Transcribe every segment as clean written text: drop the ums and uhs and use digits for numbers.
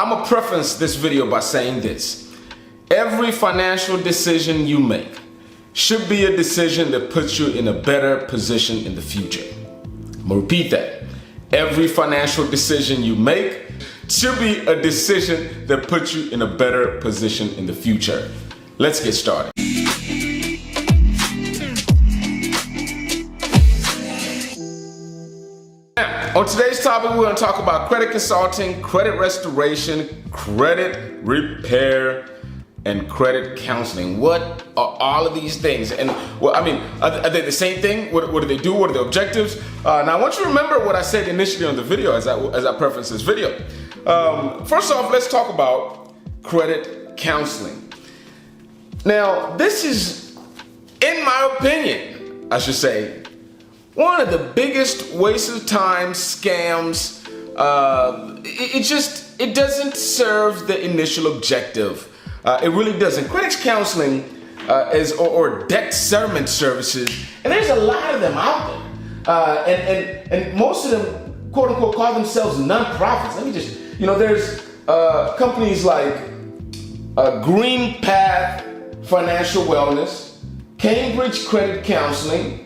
I'm gonna preface this video by saying this. Every financial decision you make should be a decision that puts you in a better position in the future. I'm gonna repeat that. Every financial decision you make should be a decision that puts you in a better position in the future. Let's get started. Now, on today's topic, we're going to talk about credit consulting, credit restoration, credit repair, and credit counseling. What are all of these things? And well, I mean, are they the same thing? What do they do? What are the objectives? Now, I want you to remember what I said initially on the video as I preface this video. First off, let's talk about credit counseling. Now, this is, in my opinion, I should say, one of the biggest waste of time scams. It doesn't serve the initial objective. It really doesn't. Credit counseling or debt settlement services, and there's a lot of them out there. And most of them, quote unquote, call themselves nonprofits. Let me just, there's companies like Green Path Financial Wellness, Cambridge Credit Counseling,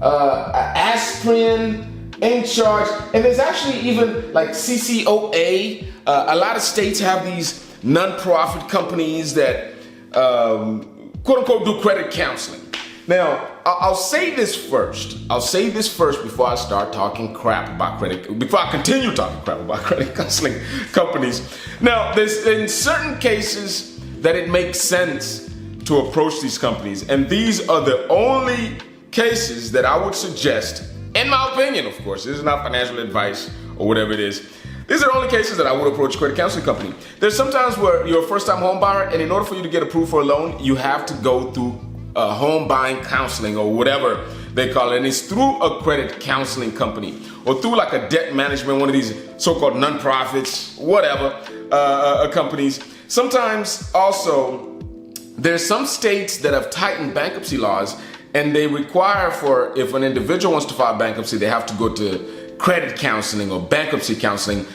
Aspirin, In Charge, and there's actually even like CCOA. A lot of states have these non-profit companies that quote-unquote do credit counseling. Now, I'll say this first. Before I start talking crap about before I continue talking crap about credit counseling companies. Now, there's in certain cases that it makes sense to approach these companies, and these are the only cases that I would suggest, in my opinion, of course, this is not financial advice or whatever it is. These are the only cases that I would approach a credit counseling company. There's sometimes where you're a first-time home buyer, and in order for you to get approved for a loan, you have to go through home buying counseling or whatever they call it. And it's through a credit counseling company or through like a debt management, one of these so-called non-profits, whatever, companies. Sometimes also, there's some states that have tightened bankruptcy laws, and they require if an individual wants to file bankruptcy, they have to go to credit counseling or bankruptcy counseling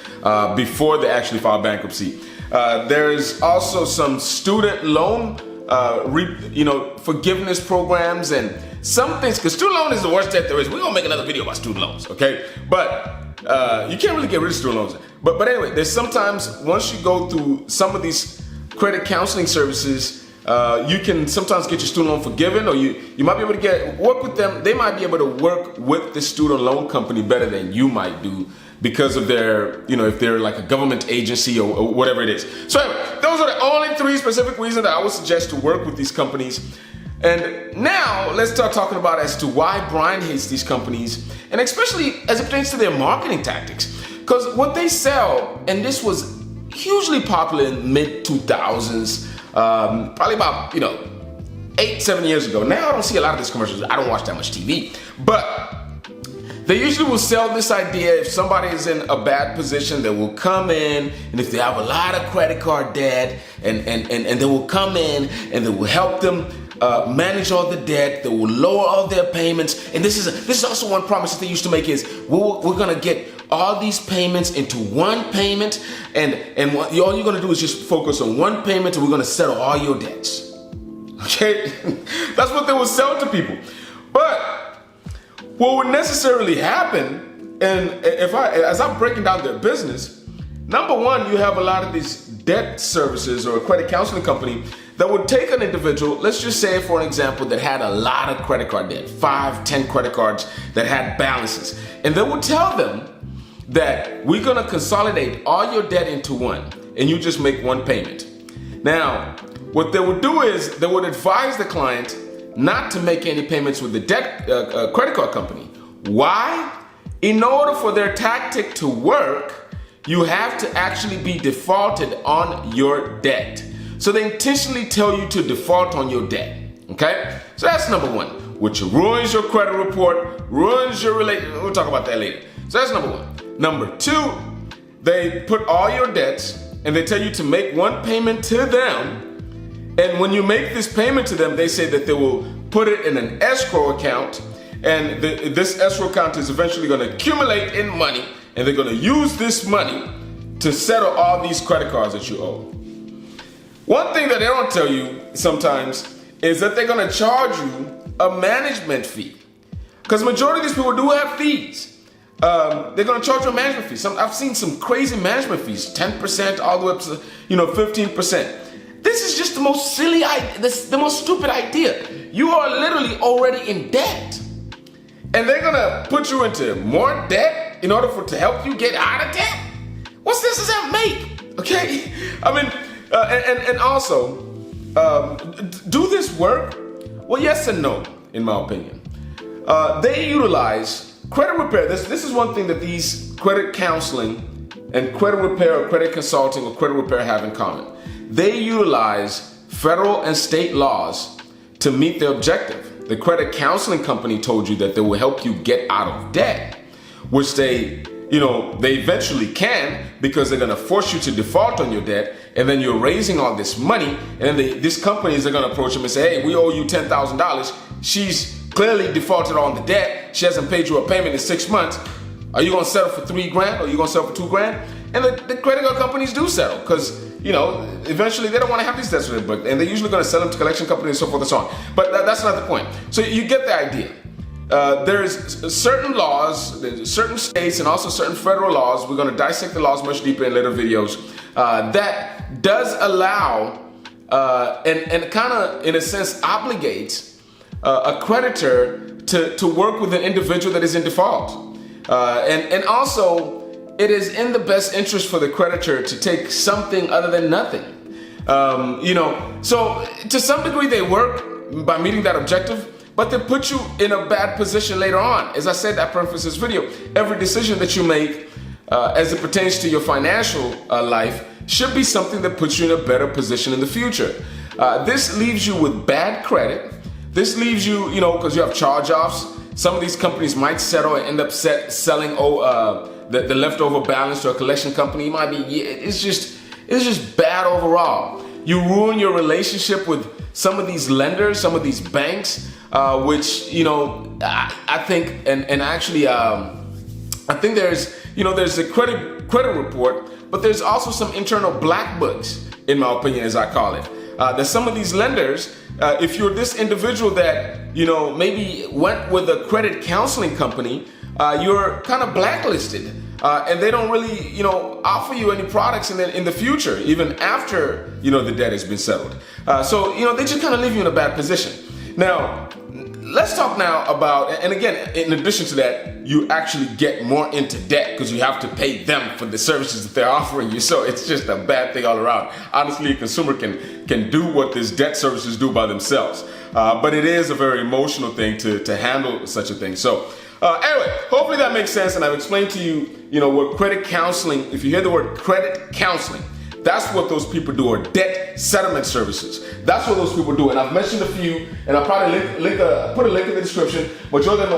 before they actually file bankruptcy. There's also some student loan forgiveness programs and some things, because student loan is the worst debt there is. We're gonna make another video about student loans, okay? But you can't really get rid of student loans. But anyway, there's sometimes, once you go through some of these credit counseling services, you can sometimes get your student loan forgiven, or you might be able to work with them. They might be able to work with the student loan company better than you might do because of their, if they're like a government agency or whatever it is. So anyway, those are the only 3 specific reasons that I would suggest to work with these companies. And now let's start talking about as to why Brian hates these companies, and especially as it pertains to their marketing tactics. Because what they sell, and this was hugely popular in mid-2000s, probably about 8-7 years ago. Now I don't see a lot of these commercials. I don't watch that much TV, but they usually will sell this idea: if somebody is in a bad position, they will come in, and if they have a lot of credit card debt, and they will come in and they will help them manage all the debt. They will lower all their payments. And this is also one promise that they used to make is we're gonna get all these payments into one payment, and all you're gonna do is just focus on one payment, and we're gonna settle all your debts. Okay, that's what they will sell to people. But what would necessarily happen, and as I'm breaking down their business, number one, you have a lot of these debt services or a credit counseling company that would take an individual, let's just say for an example, that had a lot of credit card debt, 5-10 credit cards that had balances, and they would tell them that we're gonna consolidate all your debt into one, and you just make one payment. Now, what they would do is they would advise the client not to make any payments with the debt credit card company. Why? In order for their tactic to work, you have to actually be defaulted on your debt. So they intentionally tell you to default on your debt. Okay? So that's number one, which ruins your credit report, ruins your relationship. We'll talk about that later. So that's number one. Number two, they put all your debts and they tell you to make one payment to them. And when you make this payment to them, they say that they will put it in an escrow account, and this escrow account is eventually going to accumulate in money, and they're going to use this money to settle all these credit cards that you owe. One thing that they don't tell you sometimes is that they're going to charge you a management fee. Because majority of these people do have fees. They're going to charge you a management fee. I've seen some crazy management fees, 10% all the way up to 15%. This is just the most silly idea, the most stupid idea. You are literally already in debt. And they're going to put you into more debt in order to help you get out of debt? What sense does that make? Okay? I mean, and also, do this work? Well, yes and no, in my opinion. They utilize credit repair. This is one thing that these credit counseling and credit repair or credit consulting or credit repair have in common. They utilize federal and state laws to meet their objective. The credit counseling company told you that they will help you get out of debt, which they eventually can, because they're going to force you to default on your debt, and then you're raising all this money, and then these companies are going to approach them and say, hey, we owe you $10,000. She's clearly defaulted on the debt. She hasn't paid you a payment in 6 months. Are you going to settle for $3,000 or are you going to settle for $2,000? And the credit card companies do settle because, eventually they don't want to have these debts with their book, and they're usually going to sell them to collection companies and so forth and so on. But that's not the point. So you get the idea. There's certain laws, certain states, and also certain federal laws. We're going to dissect the laws much deeper in later videos. That does allow and kind of, in a sense, obligates a creditor to work with an individual that is in default. And also, it is in the best interest for the creditor to take something other than nothing. So to some degree they work by meeting that objective, but they put you in a bad position later on. As I said, I preface this video, every decision that you make as it pertains to your financial life should be something that puts you in a better position in the future. This leaves you with bad credit. This leaves you, because you have charge-offs. Some of these companies might settle and end up selling the leftover balance to a collection company. It might be, it's just bad overall. You ruin your relationship with some of these lenders, some of these banks, which, I think, and actually, I think there's a credit report, but there's also some internal black books, in my opinion, as I call it. That some of these lenders, if you're this individual that, maybe went with a credit counseling company, you're kind of blacklisted. And they don't really, offer you any products in the future, even after, the debt has been settled. So, they just kind of leave you in a bad position. Now, let's talk now about, and again, in addition to that, you actually get more into debt because you have to pay them for the services that they're offering you. So it's just a bad thing all around. Honestly, a consumer can do what these debt services do by themselves. But it is a very emotional thing to handle such a thing. So anyway, hopefully that makes sense. And I've explained to you, what credit counseling, if you hear the word credit counseling, that's what those people do, or debt settlement services. That's what those people do. And I've mentioned a few, and I'll probably put a link in the description, but you're them,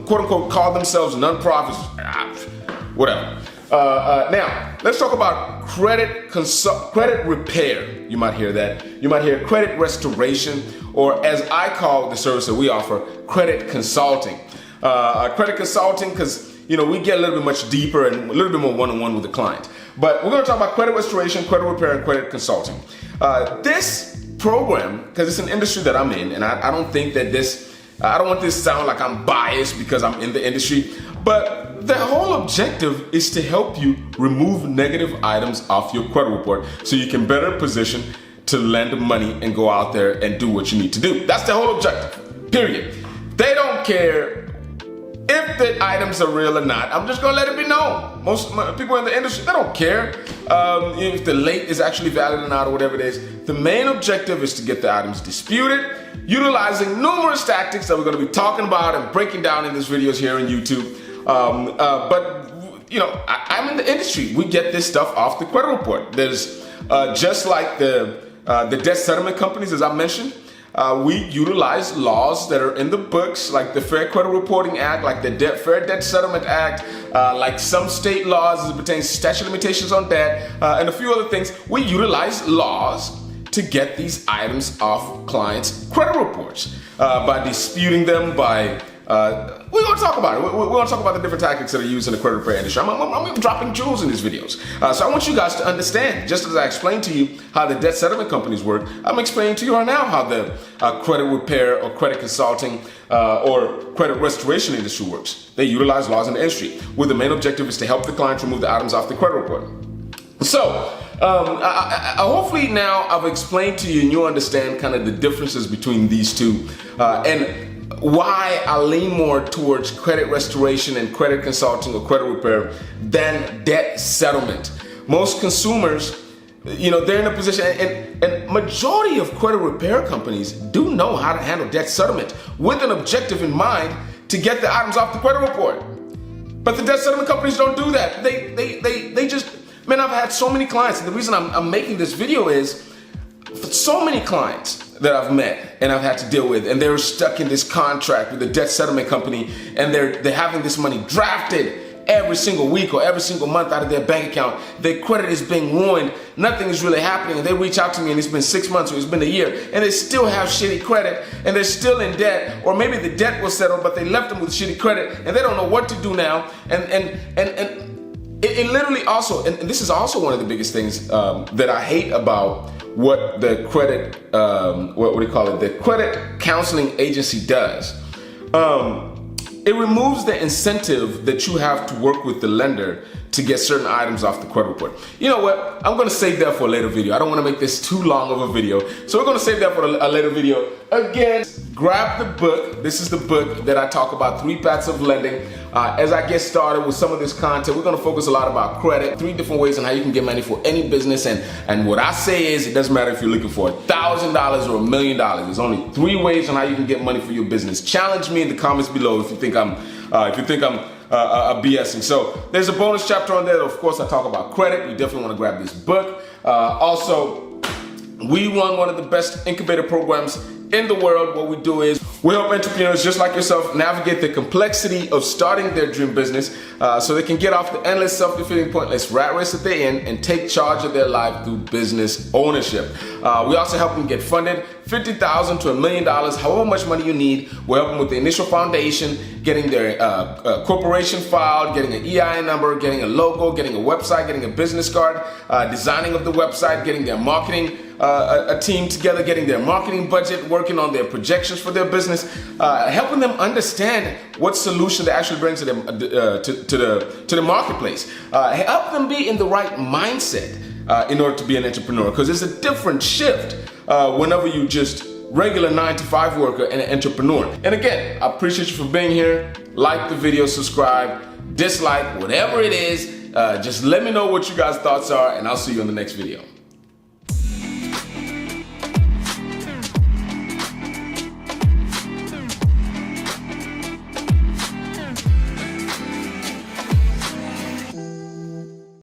quote unquote, call themselves non-profits, whatever. Now, let's talk about credit repair. You might hear that. You might hear credit restoration, or as I call the service that we offer, credit consulting. Credit consulting, because we get a little bit much deeper and a little bit more one-on-one with the client. But we're going to talk about credit restoration, credit repair, and credit consulting. This program, because it's an industry that I'm in, and I don't think that I don't want this to sound like I'm biased because I'm in the industry, but the whole objective is to help you remove negative items off your credit report so you can better position to lend money and go out there and do what you need to do. That's the whole objective, period. They don't care if the items are real or not. I'm just gonna let it be known. Most people in the industry, they don't care if the late is actually valid or not, or whatever it is. The main objective is to get the items disputed, utilizing numerous tactics that we're gonna be talking about and breaking down in these videos here on YouTube. But I'm in the industry. We get this stuff off the credit report. There's just like the debt settlement companies, as I mentioned. We utilize laws that are in the books, like the Fair Credit Reporting Act, like the Fair Debt Settlement Act, like some state laws as it pertains to statute of limitations on debt, and a few other things. We utilize laws to get these items off clients' credit reports by disputing them, by we're going to talk about it. We're going to talk about the different tactics that are used in the credit repair industry. I'm dropping jewels in these videos. So I want you guys to understand, just as I explained to you how the debt settlement companies work, I'm explaining to you right now how the credit repair or credit consulting or credit restoration industry works. They utilize laws in the industry, where the main objective is to help the client remove the items off the credit report. So, hopefully now I've explained to you and you understand kind of the differences between these two and why I lean more towards credit restoration and credit consulting or credit repair than debt settlement. Most consumers, they're in a position, and majority of credit repair companies do know how to handle debt settlement with an objective in mind to get the items off the credit report. But the debt settlement companies don't do that. They just, man, I've had so many clients, and the reason I'm making this video is for so many clients that I've met and I've had to deal with, and they're stuck in this contract with the debt settlement company, and they're having this money drafted every single week or every single month out of their bank account. Their credit is being ruined. Nothing is really happening, and they reach out to me, and it's been 6 months or it's been a year, and they still have shitty credit, and they're still in debt, or maybe the debt was settled, but they left them with shitty credit, and they don't know what to do now, and it literally also, and this is also one of the biggest things that I hate about what the credit, the credit counseling agency does. It removes the incentive that you have to work with the lender to get certain items off the credit report. You know what? I'm gonna save that for a later video. I don't wanna make this too long of a video. So we're gonna save that for a later video. Again, grab the book. This is the book that I talk about, 3 Paths of Lending. As I get started with some of this content, we're gonna focus a lot about credit, 3 different ways on how you can get money for any business. And what I say is, it doesn't matter if you're looking for $1,000 or $1 million. There's only 3 ways on how you can get money for your business. Challenge me in the comments below if you think I'm BSing. So there's a bonus chapter on there. Of course, I talk about credit. You definitely want to grab this book. Also, we run one of the best incubator programs in the world. What we do is we help entrepreneurs just like yourself navigate the complexity of starting their dream business so they can get off the endless, self-defeating, pointless rat race that they're in and take charge of their life through business ownership. We also help them get funded, $50,000 to $1 million, however much money you need. We help them with the initial foundation, getting their corporation filed, getting an EIN number, getting a logo, getting a website, getting a business card, designing of the website, getting their marketing a team together, getting their marketing budget, working on their projections for their business, helping them understand what solution to actually bring to them to the marketplace, help them be in the right mindset in order to be an entrepreneur, because there's a different shift whenever you just regular 9-to-5 worker and an entrepreneur. And again, I appreciate you for being here. Like the video, subscribe, dislike, whatever it is. Just let me know what you guys' thoughts are, and I'll see you in the next video.